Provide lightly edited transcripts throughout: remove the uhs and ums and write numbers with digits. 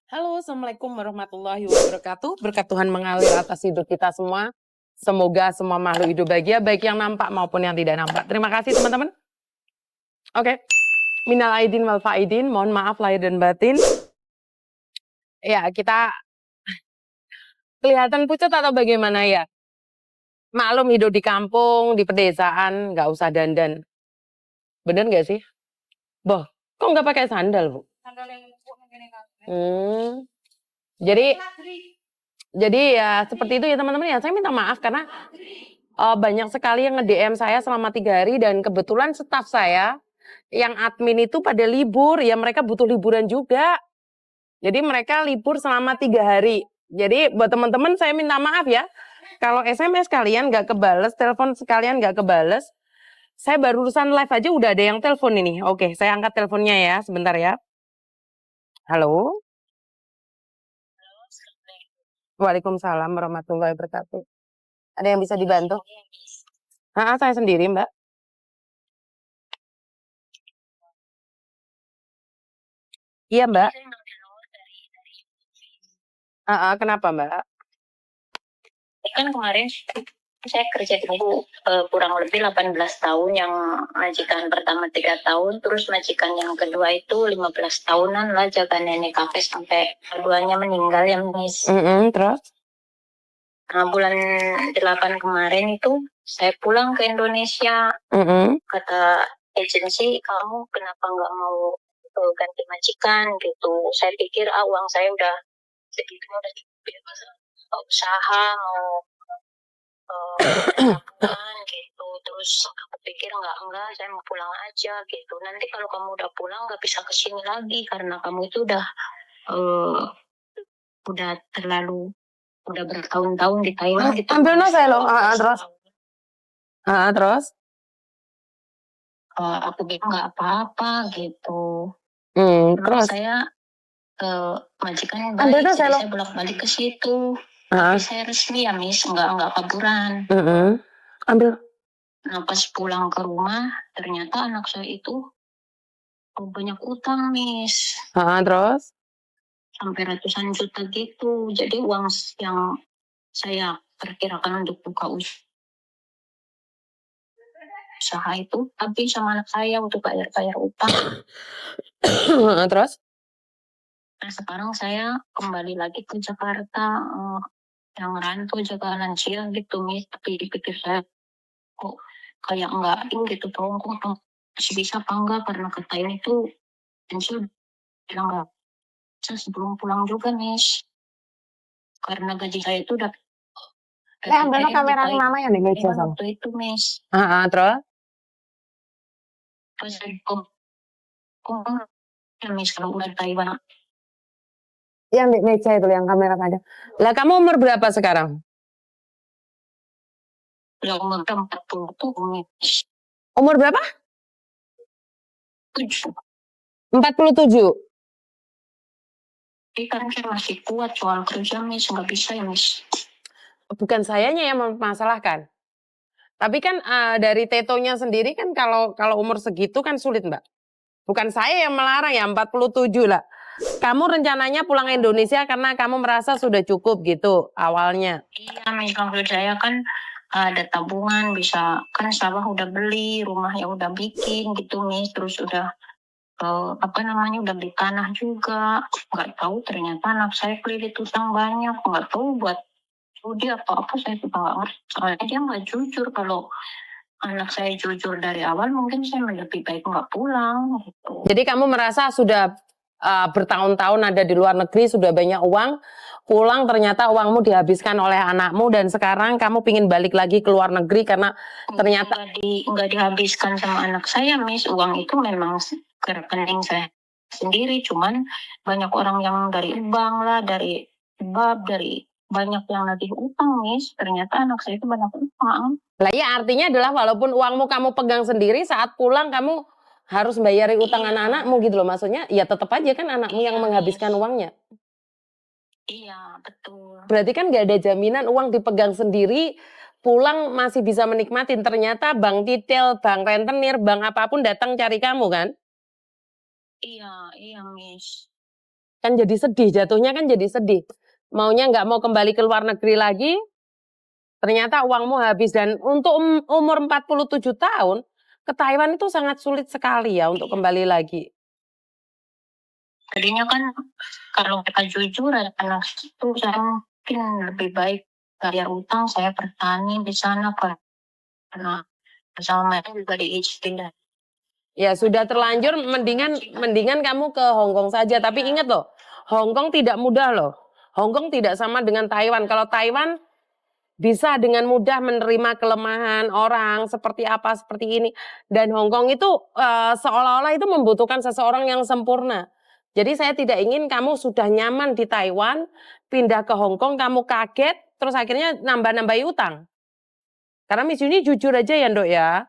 Halo, Assalamualaikum warahmatullahi wabarakatuh. Berkat Tuhan mengalir atas hidup kita semua. Semoga semua makhluk hidup bahagia, baik yang nampak maupun yang tidak nampak. Terima kasih teman-teman. Oke, minal aidin wal faidin, mohon maaf lahir dan batin. Ya, kita kelihatan pucat atau bagaimana ya? Maklum hidup di kampung, di pedesaan, nggak usah dandan. Bener nggak sih? Boh, kok nggak pakai sandal, Bu? Sandal yang Hmm, jadi ya seperti itu ya teman-teman ya. Saya minta maaf karena banyak sekali yang nge-DM saya selama 3 hari dan kebetulan staf saya yang admin itu pada libur, ya mereka butuh liburan juga. Jadi mereka libur selama 3 hari. Jadi buat teman-teman saya minta maaf ya. Kalau SMS kalian nggak kebales, telepon sekalian nggak kebales. Saya barusan live aja udah ada yang telepon ini. Oke, saya angkat teleponnya ya, sebentar ya. Halo. Waalaikumsalam warahmatullahi wabarakatuh. Ada yang bisa dibantu? Saya sendiri, Mbak. Iya, Mbak. Kenapa, Mbak? Kan kemarin saya kerja dulu kurang lebih 18 tahun, yang majikan pertama 3 tahun, terus majikan yang kedua itu 15 tahunan lah, jaga nenek kakek sampai keduanya meninggal ya, Miss. Terus? Nah, bulan 8 kemarin itu saya pulang ke Indonesia. Kata agensi, kamu kenapa nggak mau ganti majikan gitu. Saya pikir uang saya udah segitu, udah usaha mau tabungan gitu. Terus aku pikir enggak, saya mau pulang aja gitu. Nanti kalau kamu udah pulang nggak bisa kesini lagi karena kamu itu udah terlalu, udah bertahun-tahun di Thailand gitu. Ambil saya loh. Terus? Terus? Aku bilang nggak apa-apa gitu. Terus? Saya majikan baik, jadi saya bolak-balik ke situ. Tapi saya resmi ya, Miss, nggak kaburan. Ambil. Nah, pas pulang ke rumah, ternyata anak saya itu banyak utang, Miss. Terus? Sampai ratusan juta gitu. Jadi uang yang saya perkirakan untuk buka usaha itu habis sama anak saya untuk bayar utang. Terus? Nah, sekarang saya kembali lagi ke Jakarta, yang rantau jaga lansia gitu, Miss. Tapi dipikir saya kok kayak enggak gitu, tolong kok masih bisa apa enggak, karena kata ini tuh pensiun bilang enggak bisa sebelum pulang juga, Miss. Karena gaji saya itu udah ambil kamera mama yang di meja sama. Waktu itu, Miss. Terus? Pas ya, Miss, kalau udah Taiwan. Yang di meja itu, yang kamera ada. Lah kamu umur berapa sekarang? Ya, umur 40 Miss. Umur berapa? 7. 47. Kan saya masih kuat soal kerja, Miss, nggak bisa ya, Miss. Bukan sayanya yang mempermasalahkan. Tapi kan dari tetonya sendiri kan kalau umur segitu kan sulit, Mbak. Bukan saya yang melarang ya, 47 lah. Kamu rencananya pulang Indonesia karena kamu merasa sudah cukup gitu awalnya. Iya, Miss, maksud saya kan ada tabungan, bisa kan sawah udah beli, rumah yang udah bikin gitu, Miss. Terus udah udah beli tanah juga. Nggak tahu ternyata anak saya kredit utang banyak. Nggak tahu buat studi apa saya juga nggak ngerti. Soalnya dia nggak jujur. Kalau anak saya jujur dari awal, mungkin saya lebih baik nggak pulang gitu. Jadi kamu merasa sudah bertahun-tahun ada di luar negeri, sudah banyak uang, pulang ternyata uangmu dihabiskan oleh anakmu dan sekarang kamu pingin balik lagi ke luar negeri karena ternyata nggak dihabiskan sama anak saya, Miss. Uang itu memang ke rekening saya sendiri, cuman banyak orang yang dari bank lah, dari banyak yang lagi utang, Miss. Ternyata anak saya itu banyak utang. Lah ya, artinya adalah walaupun uangmu kamu pegang sendiri, saat pulang kamu harus bayari utang anak-anakmu gitu loh. Maksudnya ya tetap aja kan anakmu yang menghabiskan uangnya. Iya, betul. Berarti kan gak ada jaminan uang dipegang sendiri, pulang masih bisa menikmatin. Ternyata bank titel, bank rentenir, bank apapun datang cari kamu kan? Iya, Miss. Kan jadi sedih, jatuhnya kan jadi sedih. Maunya nggak mau kembali ke luar negeri lagi, ternyata uangmu habis. Dan untuk umur 47 tahun, ke Taiwan itu sangat sulit sekali ya untuk kembali lagi. Tadinya kan kalau mereka jujur anak itu saya mungkin lebih baik bayar utang, saya bertani di sana karena sama mereka juga diizinin. Ya sudah terlanjur, mendingan kamu ke Hong Kong saja. Tapi ingat loh, Hong Kong tidak mudah loh. Hong Kong tidak sama dengan Taiwan. Kalau Taiwan bisa dengan mudah menerima kelemahan orang seperti apa, seperti ini. Dan Hong Kong itu seolah-olah itu membutuhkan seseorang yang sempurna. Jadi saya tidak ingin kamu sudah nyaman di Taiwan, pindah ke Hong Kong, kamu kaget, terus akhirnya nambah-nambahi utang. Karena Miss Yuni jujur aja ya, Ndok ya.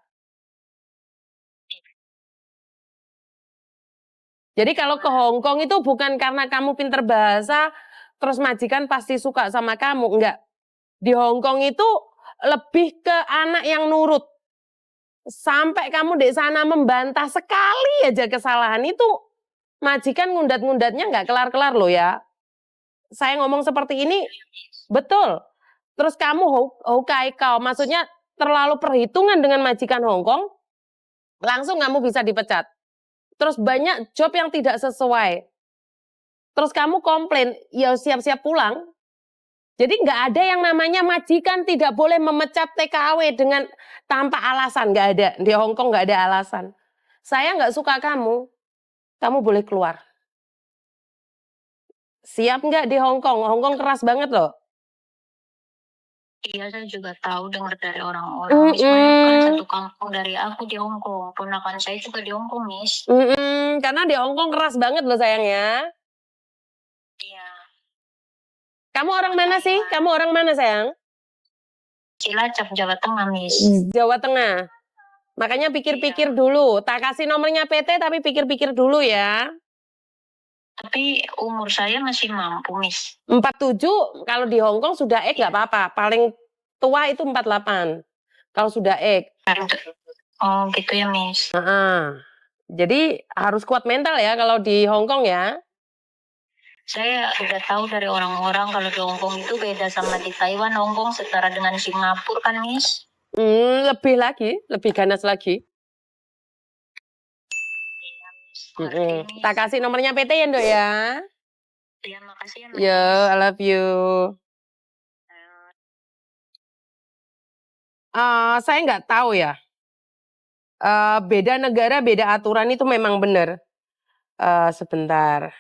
Jadi kalau ke Hong Kong itu bukan karena kamu pinter bahasa, terus majikan pasti suka sama kamu, enggak. Di Hong Kong itu lebih ke anak yang nurut. Sampai kamu di sana membantah sekali aja kesalahan itu, majikan ngundat-ngundatnya nggak kelar-kelar loh ya. Saya ngomong seperti ini, betul. Terus kamu hokai kau, maksudnya terlalu perhitungan dengan majikan Hong Kong, langsung kamu bisa dipecat. Terus banyak job yang tidak sesuai. Terus kamu komplain, ya siap-siap pulang. Jadi nggak ada yang namanya majikan tidak boleh memecat TKW dengan tanpa alasan, nggak ada. Di Hong Kong nggak ada alasan. Saya nggak suka kamu boleh keluar. Siap nggak di Hong Kong? Hong Kong keras banget loh. Iya, saya juga tahu dengar dari orang-orang. Miss, mereka kan satu kampung dari aku di Hong Kong. Ponakan saya juga di Hong Kong, Miss. Karena di Hong Kong keras banget loh sayangnya. Iya. Kamu orang mana sih? Kamu orang mana sayang? Cilacap, Jawa Tengah, Miss. Jawa Tengah. Makanya pikir-pikir dulu. Tak kasih nomornya PT tapi pikir-pikir dulu ya. Tapi umur saya masih mampu, Miss. 47 kalau di Hong Kong sudah X nggak apa-apa. Paling tua itu 48. Kalau sudah X. Oh gitu ya, Miss. Jadi harus kuat mental ya kalau di Hong Kong ya. Saya udah tahu dari orang-orang kalau di Hong Kong itu beda sama di Taiwan. Hong Kong setara dengan Singapura kan, Miss? Lebih ganas lagi. Tak kasih nomornya PT ya, Ndok ya. Iya, makasih ya, Miss. Yo, I love you. Saya nggak tahu ya. Beda negara, beda aturan itu memang benar. Sebentar.